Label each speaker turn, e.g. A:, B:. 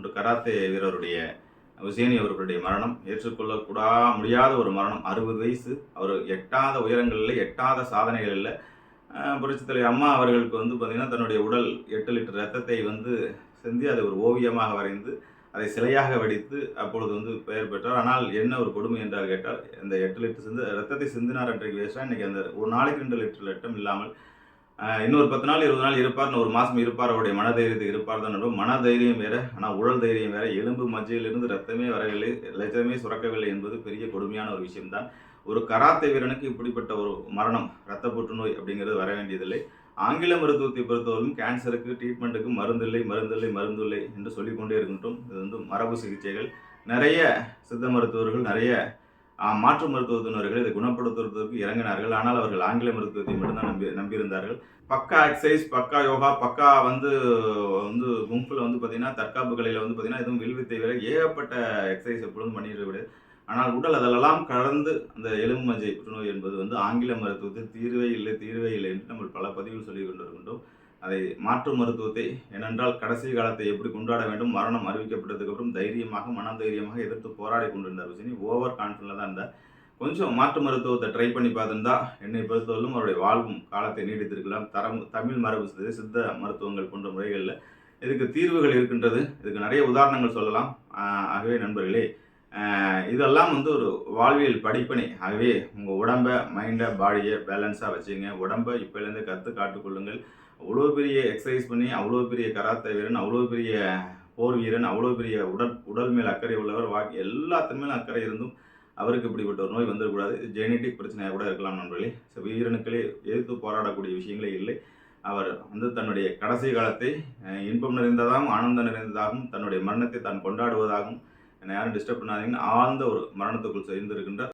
A: ஒரு கராத்தே வீரருடைய உசேனி அவர்களுடைய மரணம் ஏற்றுக்கொள்ளக்கூடா முடியாத ஒரு மரணம். 60 வயசு, அவர் எட்டாத உயரங்களில் எட்டாத சாதனைகளில் புரட்சித் தலைவர் அம்மா அவர்களுக்கு பார்த்திங்கன்னா தன்னுடைய உடல் 8 லிட்டர் ரத்தத்தை சிந்தி அதை ஒரு ஓவியமாக வரைந்து அதை சிலையாக வடித்து அப்பொழுது பெயர் பெற்றார். ஆனால் என்ன ஒரு கொடுமை என்றால் கேட்டால், இந்த 8 லிட்டர் ரத்தத்தை சிந்தினார் அன்றைக்கு வேஸ்டா, இன்றைக்கி அந்த ஒரு நாளைக்கு 2 லிட்டர் ரத்தம் இல்லாமல் இன்னொரு 10 நாள் 20 நாள் இருப்பார், ஒரு மாதம் இருப்பார், அவருடைய மனதைரியத்துக்கு இருப்பார் தான். மனதைரியம் வேற, ஆனால் உடல் தைரியம் வேற. எலும்பு மஜ்ஜையிலிருந்து ரத்தமே வரவில்லை, லட்சமே சுரக்கவில்லை என்பது பெரிய கொடுமையான ஒரு விஷயம்தான். ஒரு கராத்தே வீரனுக்கு இப்படிப்பட்ட ஒரு மரணம், இரத்த புற்றுநோய் அப்படிங்கிறது வர வேண்டியதில்லை. ஆங்கில மருத்துவத்தை பொறுத்தவரைக்கும் கேன்சருக்கு ட்ரீட்மெண்ட்டுக்கு மருந்தில்லை மருந்தில்லை மருந்தில்லை என்று சொல்லிக்கொண்டே இருக்கின்றோம். இது மரபு சிகிச்சைகள். நிறைய சித்த மருத்துவர்கள், நிறைய மாற்று மருத்துவத்தினர்கள் இதை குணப்படுத்துவதற்கு இறங்கினார்கள். ஆனால் அவர்கள் ஆங்கில மருத்துவத்தை மட்டும்தான் நம்பியிருந்தார்கள். பக்கா எக்ஸசைஸ், பக்கா யோகா, பக்கா கும்பில் பார்த்தீங்கன்னா தற்காப்பு கலையில் பார்த்தீங்கன்னா எதுவும் வில்வித்தை வேற ஏகப்பட்ட எக்ஸசைஸ் எப்பொழுதும் பண்ணிட்டு விடு. ஆனால் உடல் அதெல்லாம் கடந்து அந்த எலும்பு மஜ்ஜை புற்றுநோய் என்பது ஆங்கில மருத்துவத்தில் தீர்வே இல்லை என்று நம்ம பல பதிவுகள் சொல்லி கொண்டு இருக்கின்றோம். அதை மாற்று மருத்துவத்தை, ஏனென்றால் கடைசி காலத்தை எப்படி கொண்டாட வேண்டும், மரணம் அறிவிக்கப்பட்டதுக்கு அப்புறம் தைரியமாக மனதைரியமாக எதிர்த்து போராடி கொண்டிருந்தார் உசேனி. ஓவர் கான்ஃபிடன்ட்ல தான் இருந்தார். கொஞ்சம் மாற்று மருத்துவத்தை ட்ரை பண்ணி பார்த்துருந்தா என்னை பொறுத்தவரைக்கும் அவருடைய வாழ்வும் காலத்தை நீடித்திருக்கலாம். தமிழ் மரபு சித்த மருத்துவங்கள் போன்ற முறைகளில் இதுக்கு தீர்வுகள் இருக்கின்றது. இதுக்கு நிறைய உதாரணங்கள் சொல்லலாம். ஆகவே நண்பர்களே, இதெல்லாம் ஒரு வாழ்வியல் படிப்பனை. ஆகவே உங்கள் உடம்பை, மைண்டை, பாடியை பேலன்ஸாக வச்சுங்க. உடம்பை இப்போலேருந்து காட்டுக்கொள்ளுங்கள். அவ்வளோ பெரிய எக்ஸசைஸ் பண்ணி, அவ்வளோ பெரிய கராத்தே வீரன், அவ்வளோ பெரிய போர் வீரன், அவ்வளோ பெரிய உடல் மேல் அக்கறை உள்ளவர், பாக்கி எல்லாத்தின் மேலும் அக்கறை இருந்தும் அவருக்கு இப்படிப்பட்ட ஒரு நோய் வந்துடக்கூடாது. ஜெனட்டிக் பிரச்சனையாக கூட இருக்கலாம் நண்பர்களே. வீரனுக்களே எதிர்த்து போராடக்கூடிய விஷயங்களே இல்லை. அவர் தன்னுடைய கடைசி காலத்தை இன்பம் நிறைந்ததாகவும் ஆனந்தம் நிறைந்ததாகவும் தன்னுடைய மரணத்தை தான் கொண்டாடுவதாகவும், என்னை யாரும் டிஸ்டர்ப் பண்ணாதீங்கன்னு ஆழ்ந்த ஒரு மரணத்துக்குள் சேர்ந்திருக்கின்றார்.